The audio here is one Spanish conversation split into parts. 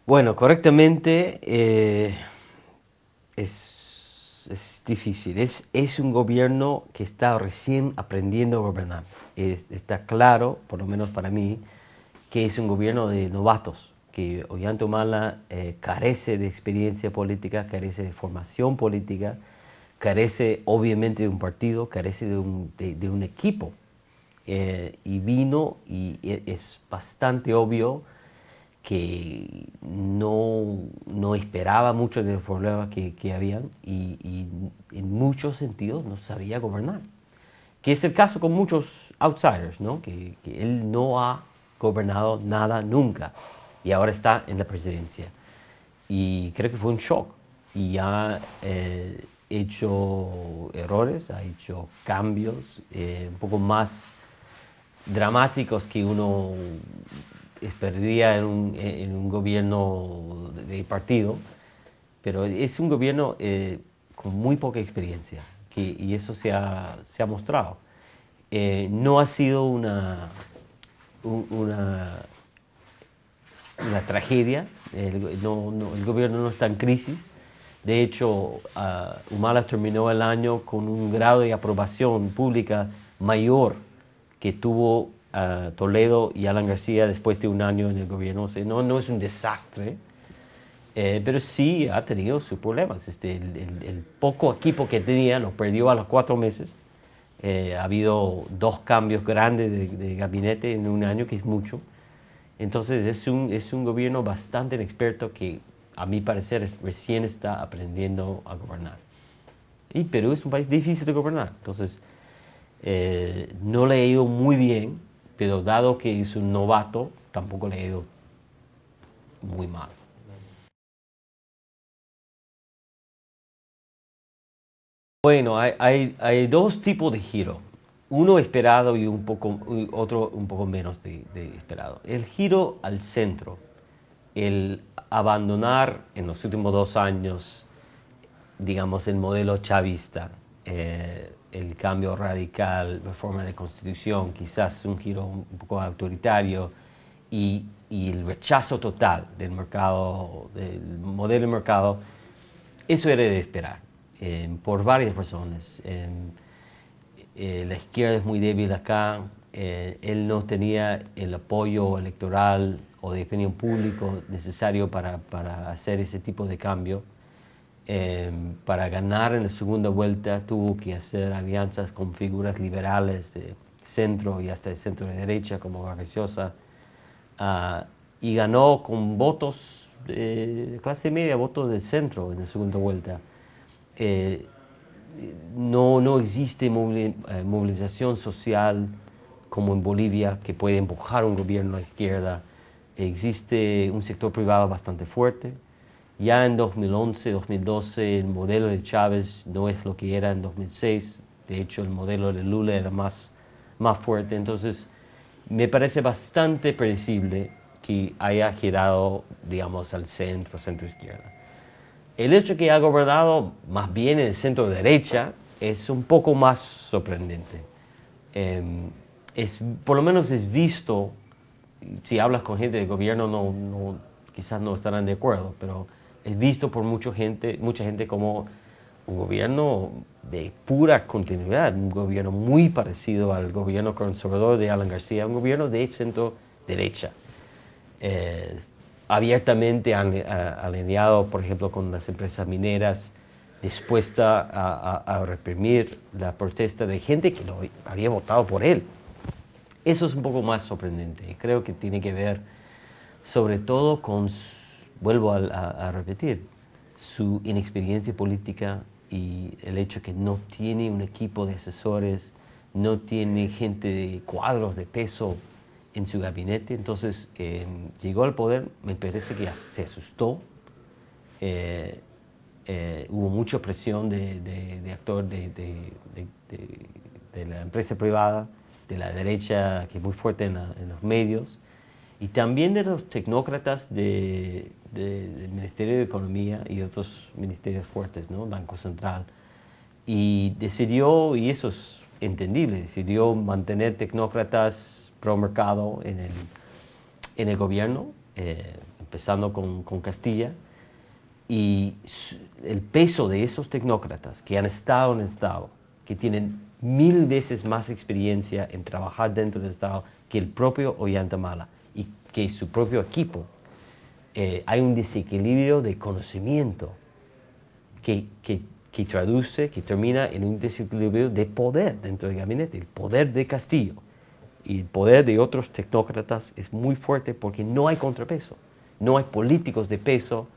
Bueno, correctamente es difícil. Es un gobierno que está recién aprendiendo a gobernar. Está claro, por lo menos para mí, que es un gobierno de novatos, que Ollanta carece de experiencia política, carece de formación política, carece obviamente de un partido, carece de un equipo. Y vino y es bastante obvio que no esperaba mucho de los problemas que habían y en muchos sentidos no sabía gobernar. Que es el caso con muchos outsiders, ¿no? Que él no ha gobernado nada nunca y ahora está en la presidencia. Y creo que fue un shock y ha hecho errores, ha hecho cambios un poco más dramáticos que uno esperaría en un gobierno de partido, pero es un gobierno con muy poca experiencia y eso se ha mostrado. No ha sido una tragedia, el gobierno no está en crisis. De hecho, Humala terminó el año con un grado de aprobación pública mayor que tuvo Toledo y Alan García después de un año en el gobierno. O sea, no es un desastre, pero sí ha tenido sus problemas. El poco equipo que tenía lo perdió a los 4 meses. Ha habido 2 cambios grandes de gabinete en un año, que es mucho. Entonces es un gobierno bastante inexperto que, a mi parecer, recién está aprendiendo a gobernar. Y Perú es un país difícil de gobernar. Entonces, no le ha ido muy bien, pero dado que es un novato, tampoco le ha ido muy mal. Bueno, hay 2 tipos de giro. Uno esperado y otro un poco menos de esperado. El giro al centro, el abandonar en los últimos 2 años, digamos, el modelo chavista, el cambio radical, reforma de constitución, quizás un giro un poco autoritario y el rechazo total del mercado, del modelo de mercado, eso era de esperar, por varias razones. La izquierda es muy débil acá, él no tenía el apoyo electoral o de opinión público necesario para hacer ese tipo de cambio. Para ganar en la segunda vuelta tuvo que hacer alianzas con figuras liberales de centro y hasta de centro de derecha como Vargas Llosa, y ganó con votos de clase media, votos de centro en la segunda vuelta. No existe movilización social como en Bolivia que puede empujar un gobierno a la izquierda. Existe un sector privado bastante fuerte. Ya en 2011, 2012 el modelo de Chávez no es lo que era en 2006. De hecho, el modelo de Lula era más fuerte. Entonces, me parece bastante predecible que haya girado, digamos, al centro-izquierda. El hecho que ha gobernado más bien en el centro-derecha es un poco más sorprendente. Por lo menos es visto, si hablas con gente del gobierno quizás no estarán de acuerdo, pero es visto por mucha gente como un gobierno de pura continuidad, un gobierno muy parecido al gobierno conservador de Alan García, un gobierno de centro-derecha. Abiertamente alineado, por ejemplo, con las empresas mineras, dispuesta a reprimir la protesta de gente que había votado por él. Eso es un poco más sorprendente. Creo que tiene que ver sobre todo con, vuelvo a repetir, su inexperiencia política y el hecho que no tiene un equipo de asesores, no tiene gente de cuadros de peso en su gabinete. Entonces llegó al poder, me parece que se asustó, hubo mucha presión de actores de la empresa privada, de la derecha, que es muy fuerte en los medios, y también de los tecnócratas del Ministerio de Economía y otros ministerios fuertes, ¿no? Banco Central. Y decidió, y eso es entendible, decidió mantener tecnócratas pro mercado en el gobierno, empezando con Castilla, y el peso de esos tecnócratas que han estado en el Estado, que tienen 1000 veces más experiencia en trabajar dentro del Estado que el propio Ollantamala y que su propio equipo, hay un desequilibrio de conocimiento que traduce, que termina en un desequilibrio de poder dentro del gabinete. El poder de Castillo y el poder de otros tecnócratas es muy fuerte porque no hay contrapeso, no hay políticos de peso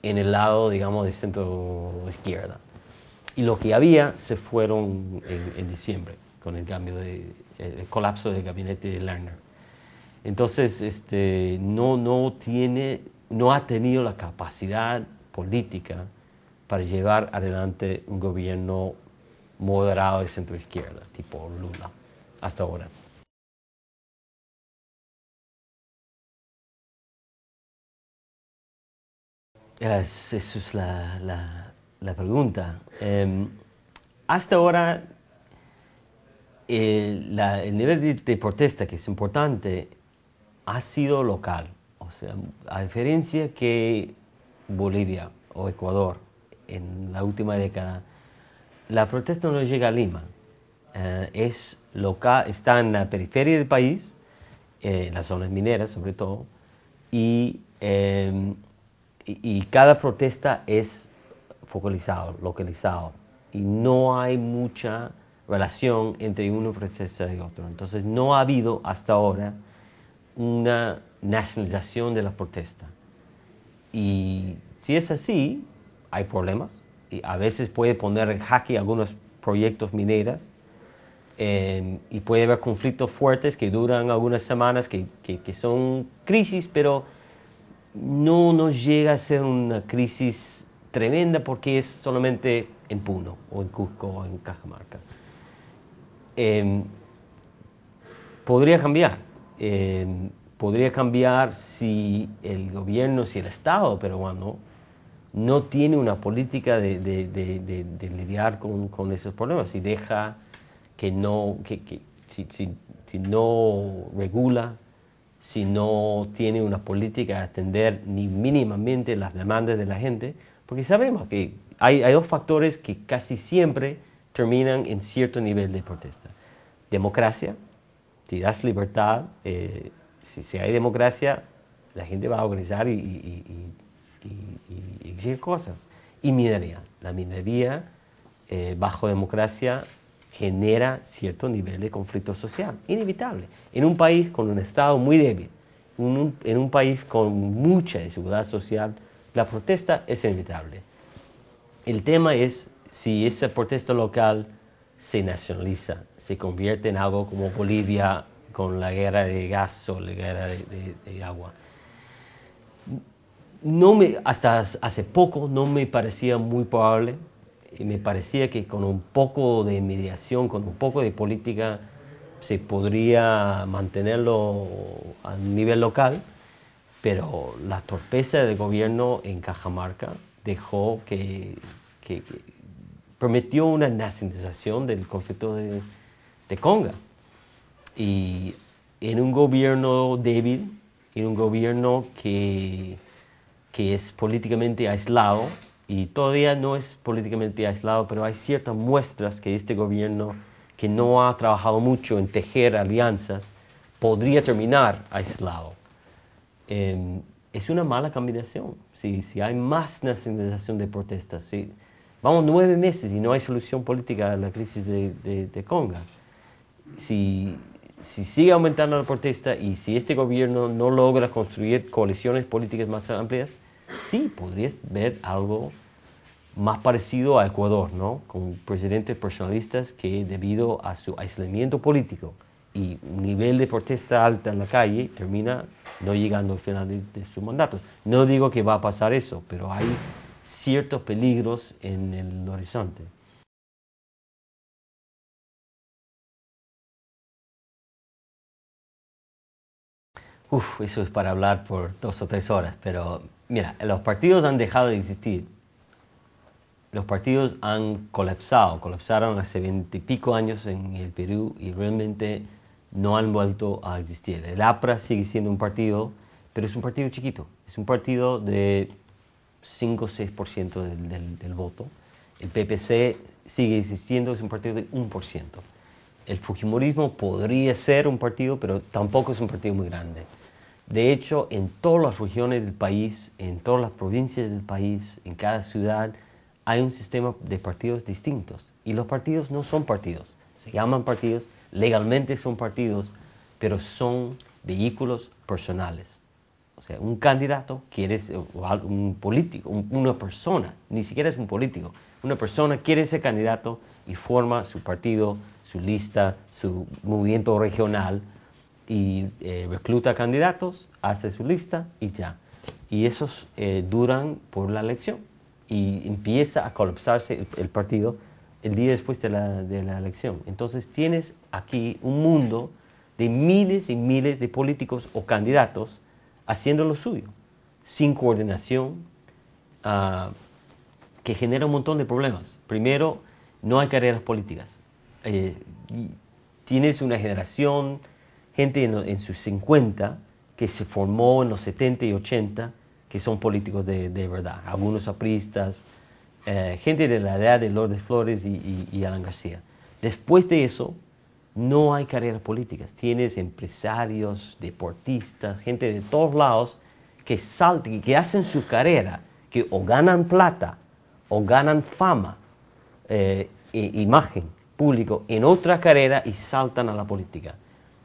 en el lado, digamos, de centro-izquierda. Y lo que había se fueron en diciembre con el cambio el colapso del gabinete de Lerner. Entonces, no ha tenido la capacidad política para llevar adelante un gobierno moderado de centro-izquierda, tipo Lula, hasta ahora. Esa es la pregunta. Hasta ahora, el nivel de protesta, que es importante, ha sido local. O sea, a diferencia que Bolivia o Ecuador en la última década, la protesta no llega a Lima. Es local, está en la periferia del país, en las zonas mineras sobre todo, y cada protesta es focalizado, localizado, y no hay mucha relación entre una protesta y otra. Entonces no ha habido hasta ahora una nacionalización de la protesta. Y si es así, hay problemas, y a veces puede poner en jaque algunos proyectos mineros, y puede haber conflictos fuertes que duran algunas semanas, que son crisis, pero no llega a ser una crisis tremenda porque es solamente en Puno, o en Cusco, o en Cajamarca. Podría cambiar. Podría cambiar si el gobierno, si el Estado peruano no tiene una política de lidiar con esos problemas y deja si no regula, si no tiene una política de atender ni mínimamente las demandas de la gente, porque sabemos que hay dos factores que casi siempre terminan en cierto nivel de protesta. Democracia, si das libertad, si hay democracia, la gente va a organizar y exigir cosas. Y minería. La minería, bajo democracia, genera cierto nivel de conflicto social, inevitable. En un país con un Estado muy débil, en un país con mucha desigualdad social, la protesta es inevitable. El tema es si esa protesta local se nacionaliza, se convierte en algo como Bolivia con la guerra de gas o la guerra de agua. Hasta hace poco no me parecía muy probable. Me parecía que con un poco de mediación, con un poco de política, se podría mantenerlo a nivel local, pero la torpeza del gobierno en Cajamarca dejó que prometió una nacionalización del conflicto de Conga. Y en un gobierno débil, en un gobierno que es políticamente aislado, y todavía no es políticamente aislado, pero hay ciertas muestras que este gobierno, que no ha trabajado mucho en tejer alianzas, podría terminar aislado. Es una mala combinación. Si hay más nacionalización de protestas, vamos 9 meses y no hay solución política a la crisis de Conga. Si sigue aumentando la protesta y si este gobierno no logra construir coaliciones políticas más amplias, sí, podrías ver algo más parecido a Ecuador, ¿no? Con presidentes personalistas que debido a su aislamiento político y un nivel de protesta alta en la calle, termina no llegando al final de su mandato. No digo que va a pasar eso, pero hay ciertos peligros en el horizonte. Eso es para hablar por 2 o 3 horas, pero mira, los partidos han dejado de existir. Los partidos han colapsaron hace 20 y pico años en el Perú y realmente no han vuelto a existir. El APRA sigue siendo un partido, pero es un partido chiquito, es un partido de 5 o 6% del voto. El PPC sigue existiendo, es un partido de 1%. El Fujimorismo podría ser un partido, pero tampoco es un partido muy grande. De hecho, en todas las regiones del país, en todas las provincias del país, en cada ciudad, hay un sistema de partidos distintos. Y los partidos no son partidos, se llaman partidos, legalmente son partidos, pero son vehículos personales. O sea, un candidato quiere ser, un político, una persona, ni siquiera es un político, una persona quiere ser candidato y forma su partido, su lista, su movimiento regional y recluta candidatos, hace su lista y ya. Y esos duran por la elección y empieza a colapsarse el partido el día después de la elección. Entonces tienes aquí un mundo de miles y miles de políticos o candidatos haciendo lo suyo, sin coordinación, que genera un montón de problemas. Primero, no hay carreras políticas. Tienes una generación, gente en sus 50, que se formó en los 70 y 80, que son políticos de verdad. Algunos apristas, gente de la edad de Lourdes Flores y Alan García. Después de eso, no hay carreras políticas. Tienes empresarios, deportistas, gente de todos lados que saltan, que hacen su carrera, que o ganan plata o ganan fama, imagen, público, en otra carrera y saltan a la política.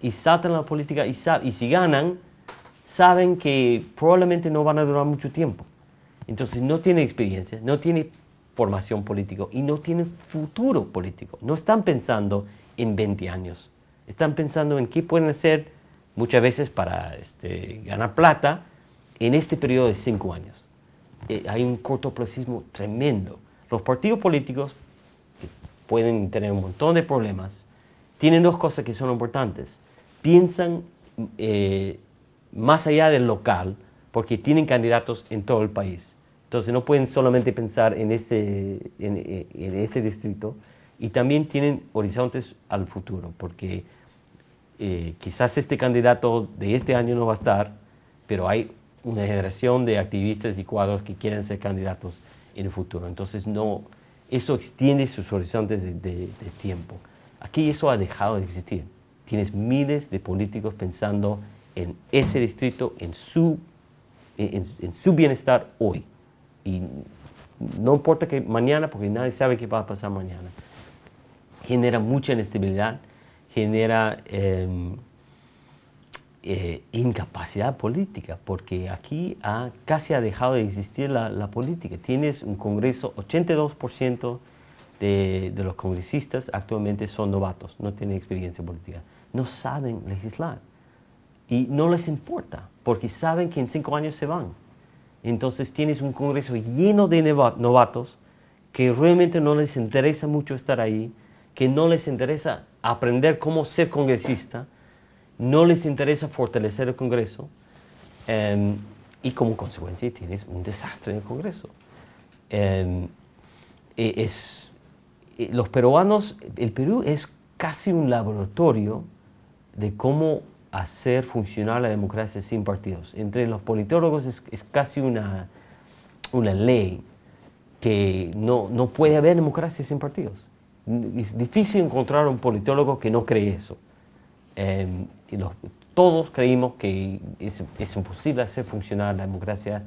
Y saltan a la política y si ganan, saben que probablemente no van a durar mucho tiempo. Entonces no tienen experiencia, no tienen formación política y no tienen futuro político. No están pensando en 20 años. Están pensando en qué pueden hacer muchas veces para ganar plata en este periodo de 5 años. Hay un cortoplacismo tremendo. Los partidos políticos, que pueden tener un montón de problemas, tienen dos cosas que son importantes. Piensan más allá del local porque tienen candidatos en todo el país. Entonces no pueden solamente pensar en ese distrito, y también tienen horizontes al futuro, porque quizás este candidato de este año no va a estar, pero hay una generación de activistas y cuadros que quieren ser candidatos en el futuro. Entonces eso extiende sus horizontes de tiempo. Aquí eso ha dejado de existir. Tienes miles de políticos pensando en ese distrito, en su bienestar hoy. Y no importa que mañana, porque nadie sabe qué va a pasar mañana. Genera mucha inestabilidad, genera incapacidad política, porque aquí casi ha dejado de existir la política. Tienes un Congreso, 82% de los congresistas actualmente son novatos, no tienen experiencia política, no saben legislar y no les importa, porque saben que en 5 años se van. Entonces tienes un Congreso lleno de novatos que realmente no les interesa mucho estar ahí, que no les interesa aprender cómo ser congresista, no les interesa fortalecer el Congreso, y como consecuencia tienes un desastre en el Congreso. Los peruanos, el Perú es casi un laboratorio de cómo hacer funcionar la democracia sin partidos. Entre los politólogos es casi una ley que no puede haber democracia sin partidos. Es difícil encontrar un politólogo que no cree eso. Todos creímos que es imposible hacer funcionar la democracia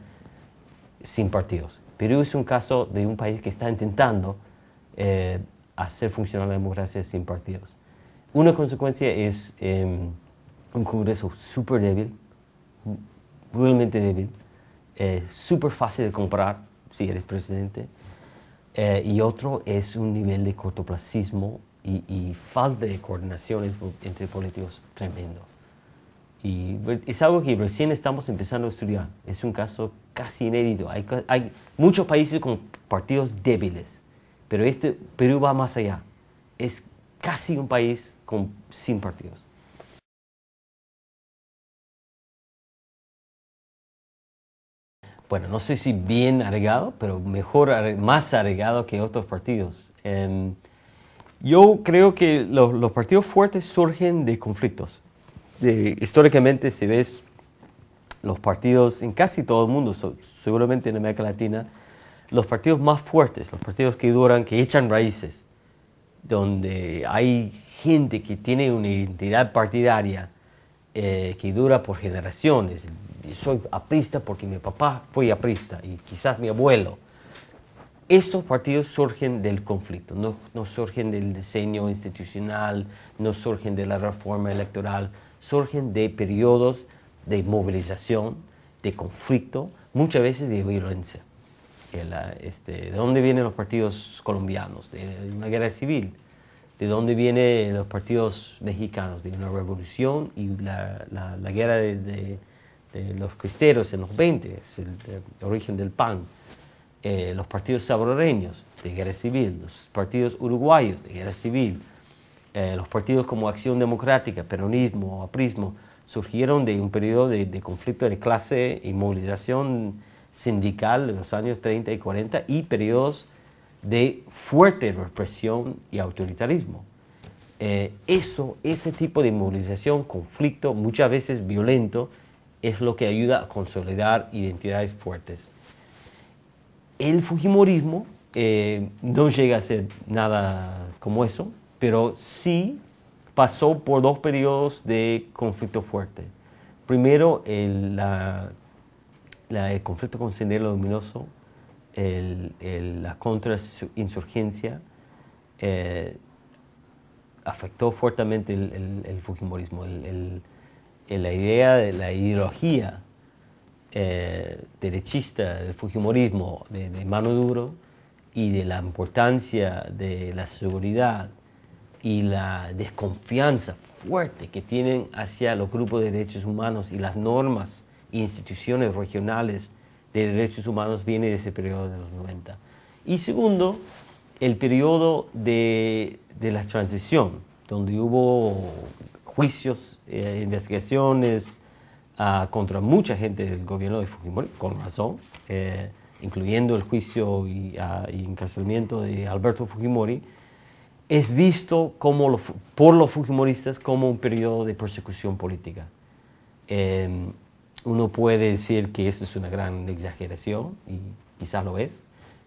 sin partidos. Perú es un caso de un país que está intentando hacer funcionar la democracia sin partidos. Una consecuencia es un Congreso súper débil, realmente débil, súper fácil de comprar si eres presidente, y otro es un nivel de cortoplacismo y falta de coordinación entre políticos tremendo. Y es algo que recién estamos empezando a estudiar. Es un caso casi inédito. Hay muchos países con partidos débiles, pero Perú va más allá. Es casi un país sin partidos. Bueno, no sé si bien arreglado, pero más arreglado que otros partidos. Yo creo que los partidos fuertes surgen de conflictos. Históricamente, si ves los partidos en casi todo el mundo, seguramente en América Latina, los partidos más fuertes, los partidos que duran, que echan raíces, donde hay gente que tiene una identidad partidaria que dura por generaciones. Soy aprista porque mi papá fue aprista y quizás mi abuelo. Estos partidos surgen del conflicto, no surgen del diseño institucional, no surgen de la reforma electoral, surgen de periodos de movilización, de conflicto, muchas veces de violencia. ¿De dónde vienen los partidos colombianos? De una guerra civil. ¿De dónde vienen los partidos mexicanos? De una revolución y la guerra de los cristeros en los 20, es el origen del PAN. Los partidos salvadoreños de guerra civil, los partidos uruguayos de guerra civil, los partidos como Acción Democrática, Peronismo, Aprismo, surgieron de un periodo de conflicto de clase y movilización sindical de los años 30 y 40 y periodos de fuerte represión y autoritarismo. Ese tipo de movilización, conflicto, muchas veces violento, es lo que ayuda a consolidar identidades fuertes. El fujimorismo no llega a ser nada como eso, pero sí pasó por dos periodos de conflicto fuerte. Primero, el conflicto con Sendero Luminoso, la contrainsurgencia, afectó fuertemente el fujimorismo. La idea de la ideología derechista del fujimorismo de mano duro y de la importancia de la seguridad y la desconfianza fuerte que tienen hacia los grupos de derechos humanos y las normas e instituciones regionales de derechos humanos viene de ese periodo de los 90. Y segundo, el periodo de la transición, donde hubo juicios, investigaciones contra mucha gente del gobierno de Fujimori, con razón, incluyendo el juicio y encarcelamiento de Alberto Fujimori, es visto por los fujimoristas como un periodo de persecución política. Uno puede decir que esa es una gran exageración, y quizás lo es.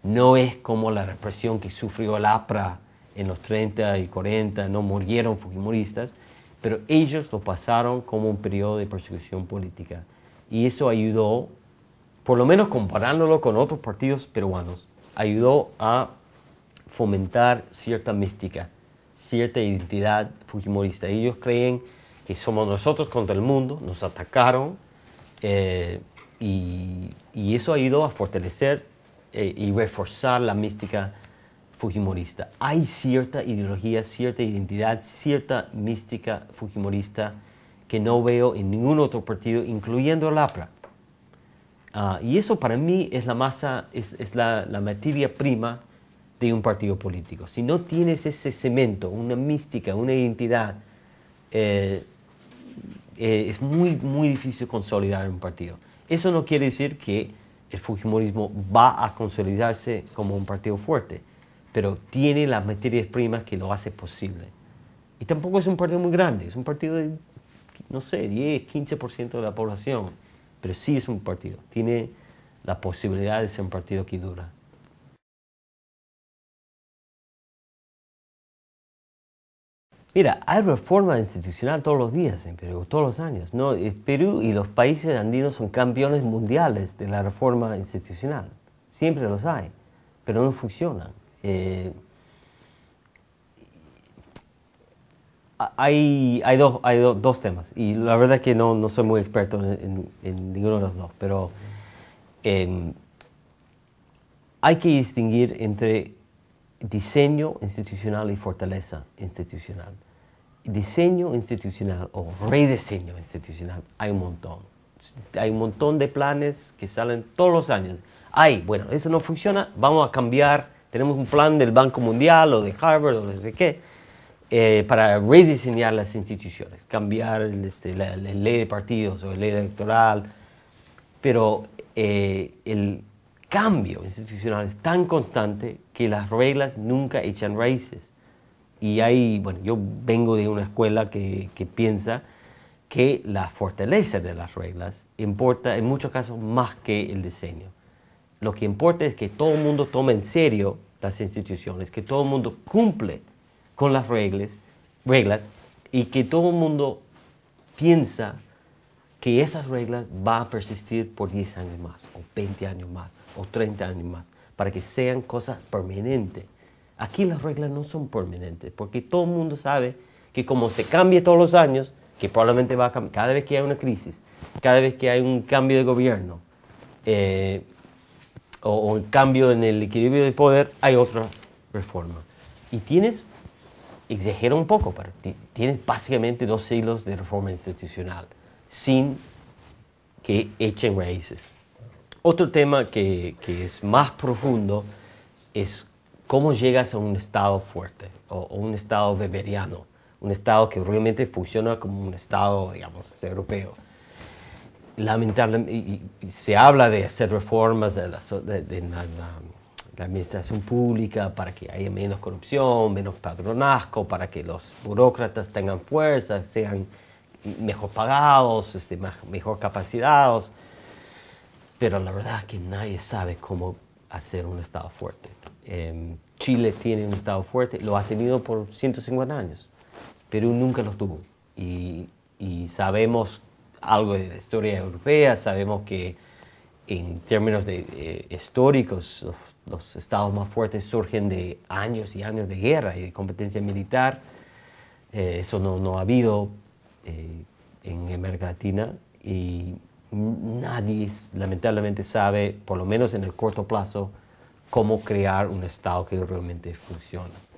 No es como la represión que sufrió el APRA en los 30 y 40, no murieron fujimoristas, pero ellos lo pasaron como un periodo de persecución política. Y eso ayudó, por lo menos comparándolo con otros partidos peruanos, ayudó a fomentar cierta mística, cierta identidad fujimorista. Ellos creen que somos nosotros contra el mundo, nos atacaron, y eso ayudó a fortalecer y reforzar la mística fujimorista. Hay cierta ideología, cierta identidad, cierta mística fujimorista que no veo en ningún otro partido, incluyendo el APRA. Y eso para mí es la masa, es la materia prima de un partido político. Si no tienes ese cemento, una mística, una identidad, es muy difícil consolidar un partido. Eso no quiere decir que el fujimorismo va a consolidarse como un partido fuerte, pero tiene las materias primas que lo hace posible. Y tampoco es un partido muy grande, es un partido de, no sé, 10, 15% de la población, pero sí es un partido, tiene la posibilidad de ser un partido que dura. Mira, hay reforma institucional todos los días en Perú, todos los años, ¿no? Perú y los países andinos son campeones mundiales de la reforma institucional. Siempre los hay, pero no funcionan. Hay dos temas, y la verdad es que no soy muy experto en ninguno de los dos, pero hay que distinguir entre diseño institucional y fortaleza institucional. Diseño institucional o rediseño institucional hay un montón. Hay un montón de planes que salen todos los años. Bueno, eso no funciona, vamos a cambiar. Tenemos un plan del Banco Mundial o de Harvard o no sé qué, para rediseñar las instituciones, cambiar la ley de partidos o la ley electoral. Pero el cambio institucional es tan constante que las reglas nunca echan raíces. Y bueno, yo vengo de una escuela que piensa que la fortaleza de las reglas importa en muchos casos más que el diseño. Lo que importa es que todo el mundo tome en serio las instituciones, que todo el mundo cumple con las reglas y que todo el mundo piensa que esas reglas van a persistir por 10 años más, o 20 años más, o 30 años más, para que sean cosas permanentes. Aquí las reglas no son permanentes, porque todo el mundo sabe que como se cambia todos los años, que probablemente va a cambiar cada vez que hay una crisis, cada vez que hay un cambio de gobierno, o un cambio en el equilibrio de poder, hay otra reforma. Y exagero un poco, pero tienes básicamente 2 siglos de reforma institucional, sin que echen raíces. Otro tema que es más profundo es cómo llegas a un Estado fuerte, o un Estado weberiano, un Estado que realmente funciona como un Estado, digamos, europeo. Lamentablemente, se habla de hacer reformas de la administración pública para que haya menos corrupción, menos patronazgo, para que los burócratas tengan fuerza, sean mejor pagados, mejor capacitados. Pero la verdad es que nadie sabe cómo hacer un Estado fuerte. Chile tiene un Estado fuerte, lo ha tenido por 150 años. Perú nunca lo tuvo. Y sabemos algo de la historia europea, sabemos que en términos históricos los estados más fuertes surgen de años y años de guerra y de competencia militar. Eso no ha habido en América Latina, y nadie lamentablemente sabe, por lo menos en el corto plazo, cómo crear un estado que realmente funcione.